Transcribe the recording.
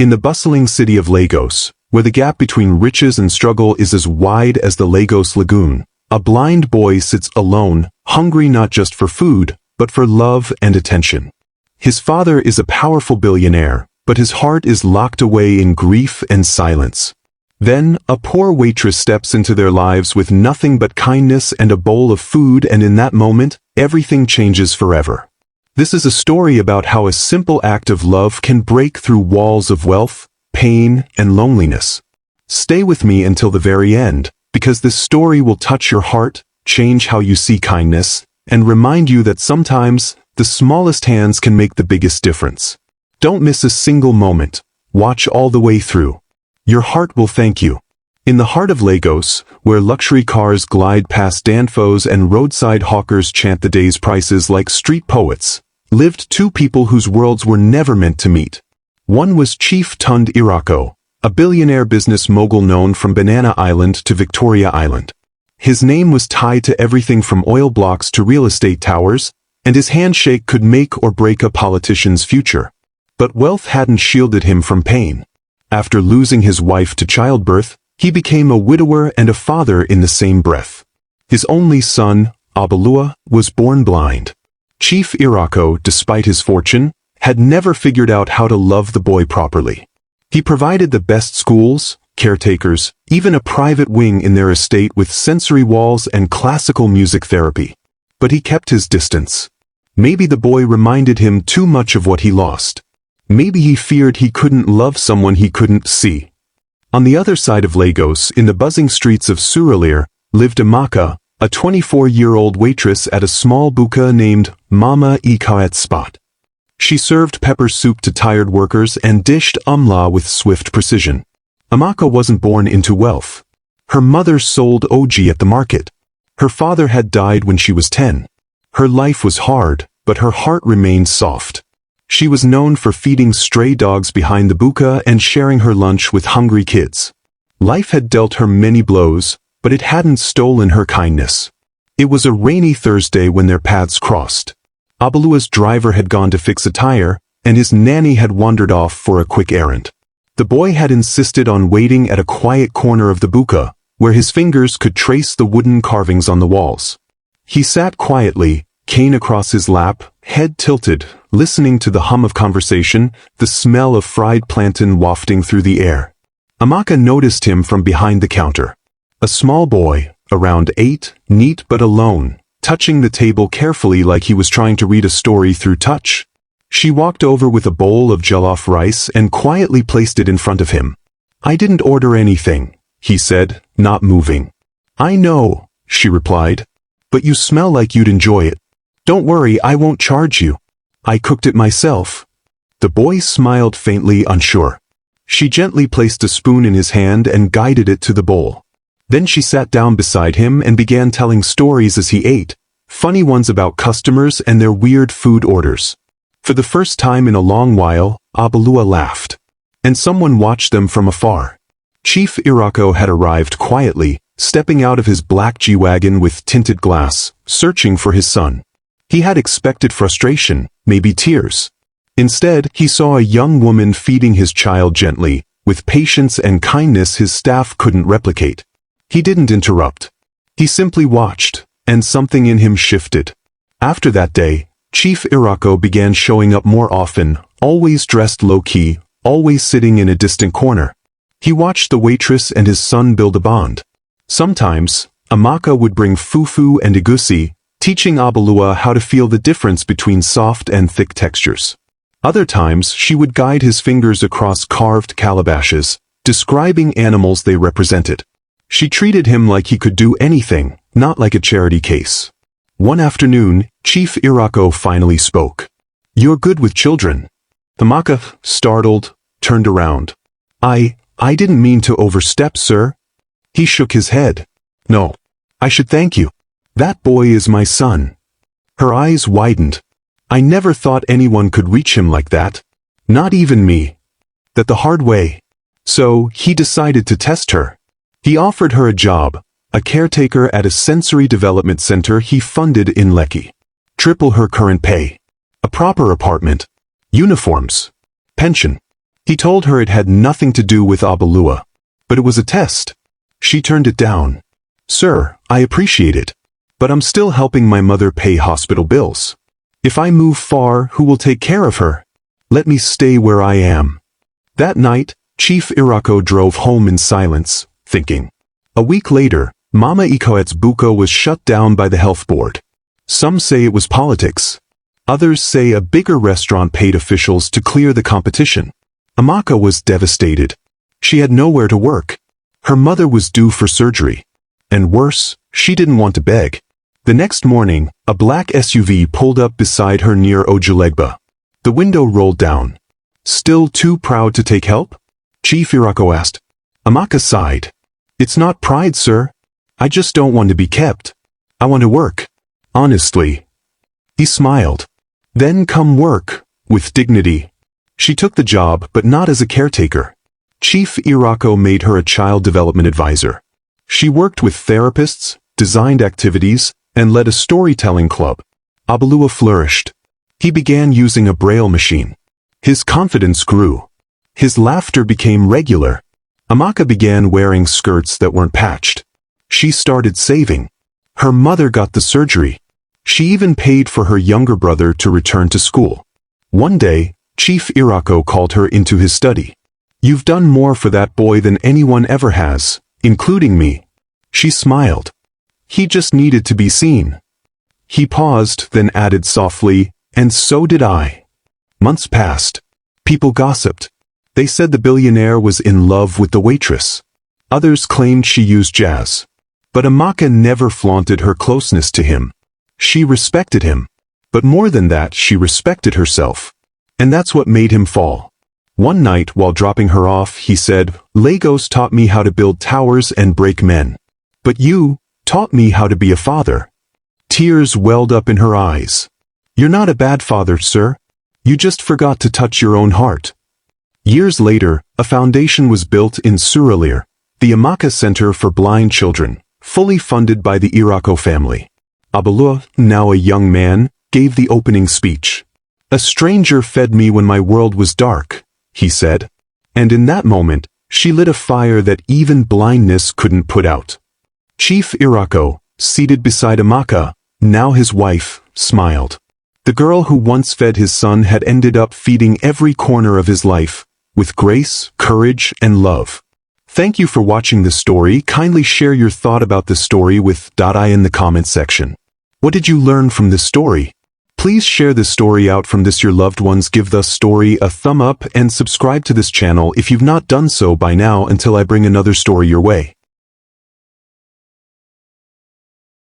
In the bustling city of Lagos, where the gap between riches and struggle is as wide as the Lagos Lagoon, a blind boy sits alone, hungry not just for food, but for love and attention. His father is a powerful billionaire, but his heart is locked away in grief and silence. Then, a poor waitress steps into their lives with nothing but kindness and a bowl of food, and in that moment, everything changes forever. This is a story about how a simple act of love can break through walls of wealth, pain, and loneliness. Stay with me until the very end, because this story will touch your heart, change how you see kindness, and remind you that sometimes, the smallest hands can make the biggest difference. Don't miss a single moment. Watch all the way through. Your heart will thank you. In the heart of Lagos, where luxury cars glide past danfos and roadside hawkers chant the day's prices like street poets, lived two people whose worlds were never meant to meet. One was Chief Tunde Irako, a billionaire business mogul known from Banana Island to Victoria Island. His name was tied to everything from oil blocks to real estate towers, and his handshake could make or break a politician's future. But wealth hadn't shielded him from pain. After losing his wife to childbirth, he became a widower and a father in the same breath. His only son, Abalua, was born blind. Chief Irako, despite his fortune, had never figured out how to love the boy properly. He provided the best schools, caretakers, even a private wing in their estate with sensory walls and classical music therapy. But he kept his distance. Maybe the boy reminded him too much of what he lost. Maybe he feared he couldn't love someone he couldn't see. On the other side of Lagos, in the buzzing streets of Surulere, lived Amaka, a 24-year-old waitress at a small buka named Mama Ikaet Spot. She served pepper soup to tired workers and dished umla with swift precision. Amaka wasn't born into wealth. Her mother sold oji at the market. Her father had died when she was 10. Her life was hard, but her heart remained soft. She was known for feeding stray dogs behind the buka and sharing her lunch with hungry kids. Life had dealt her many blows, but it hadn't stolen her kindness. It was a rainy Thursday when their paths crossed. Abalua's driver had gone to fix a tire, and his nanny had wandered off for a quick errand. The boy had insisted on waiting at a quiet corner of the buka, where his fingers could trace the wooden carvings on the walls. He sat quietly, cane across his lap, head tilted, listening to the hum of conversation, the smell of fried plantain wafting through the air. Amaka noticed him from behind the counter. A small boy, around 8, neat but alone, touching the table carefully like he was trying to read a story through touch. She walked over with a bowl of jollof rice and quietly placed it in front of him. "I didn't order anything," he said, not moving. "I know," she replied, "but you smell like you'd enjoy it. Don't worry, I won't charge you. I cooked it myself." The boy smiled faintly, unsure. She gently placed a spoon in his hand and guided it to the bowl. Then she sat down beside him and began telling stories as he ate, funny ones about customers and their weird food orders. For the first time in a long while, Abalua laughed. And someone watched them from afar. Chief Irako had arrived quietly, stepping out of his black G-Wagon with tinted glass, searching for his son. He had expected frustration, maybe tears. Instead, he saw a young woman feeding his child gently, with patience and kindness his staff couldn't replicate. He didn't interrupt. He simply watched, and something in him shifted. After that day, Chief Irako began showing up more often, always dressed low-key, always sitting in a distant corner. He watched the waitress and his son build a bond. Sometimes, Amaka would bring fufu and egusi, teaching Abalua how to feel the difference between soft and thick textures. Other times, she would guide his fingers across carved calabashes, describing animals they represented. She treated him like he could do anything, not like a charity case. One afternoon, Chief Irako finally spoke. "You're good with children." Amaka, startled, turned around. I didn't mean to overstep, sir." He shook his head. "No. I should thank you. That boy is my son." Her eyes widened. "I never thought anyone could reach him like that. Not even me. That the hard way." So, he decided to test her. He offered her a job, a caretaker at a sensory development center he funded in Lekki. Triple her current pay. A proper apartment. Uniforms. Pension. He told her it had nothing to do with Abalua, but it was a test. She turned it down. Sir, I appreciate it, but I'm still helping my mother pay hospital bills. If I move far, who will take care of her? Let me stay where I am. That night, Chief Irako drove home in silence, thinking. A week later, Mama Ikoet's buko was shut down by the health board. Some say it was politics. Others say a bigger restaurant paid officials to clear the competition. Amaka was devastated. She had nowhere to work. Her mother was due for surgery. And worse, she didn't want to beg. The next morning, a black SUV pulled up beside her near Ojulegba. The window rolled down. Still too proud to take help? Chief Irako asked. Amaka sighed. It's not pride, sir. I just don't want to be kept. I want to work. Honestly. He smiled. Then come work, with dignity. She took the job, but not as a caretaker. Chief Irako made her a child development advisor. She worked with therapists, designed activities, and led a storytelling club. Abalua flourished. He began using a braille machine. His confidence grew. His laughter became regular. Amaka began wearing skirts that weren't patched. She started saving. Her mother got the surgery. She even paid for her younger brother to return to school. One day, Chief Irako called her into his study. You've done more for that boy than anyone ever has, including me. She smiled. He just needed to be seen. He paused, then added softly, and so did I. Months passed. People gossiped. They said the billionaire was in love with the waitress. Others claimed she used jazz. But Amaka never flaunted her closeness to him. She respected him. But more than that, she respected herself. And that's what made him fall. One night, while dropping her off, he said, Lagos taught me how to build towers and break men. But you taught me how to be a father. Tears welled up in her eyes. You're not a bad father, sir. You just forgot to touch your own heart. Years later, a foundation was built in Suralire, the Amaka Center for Blind Children, fully funded by the Irako family. Abalua, now a young man, gave the opening speech. A stranger fed me when my world was dark, he said. And in that moment, she lit a fire that even blindness couldn't put out. Chief Irako, seated beside Amaka, now his wife, smiled. The girl who once fed his son had ended up feeding every corner of his life, with grace, courage, and love. Thank you for watching this story. Kindly share your thought about this story with .I in the comments section. What did you learn from this story? Please share this story out from your loved ones. Give this story a thumb up and subscribe to this channel if you've not done so by now until I bring another story your way.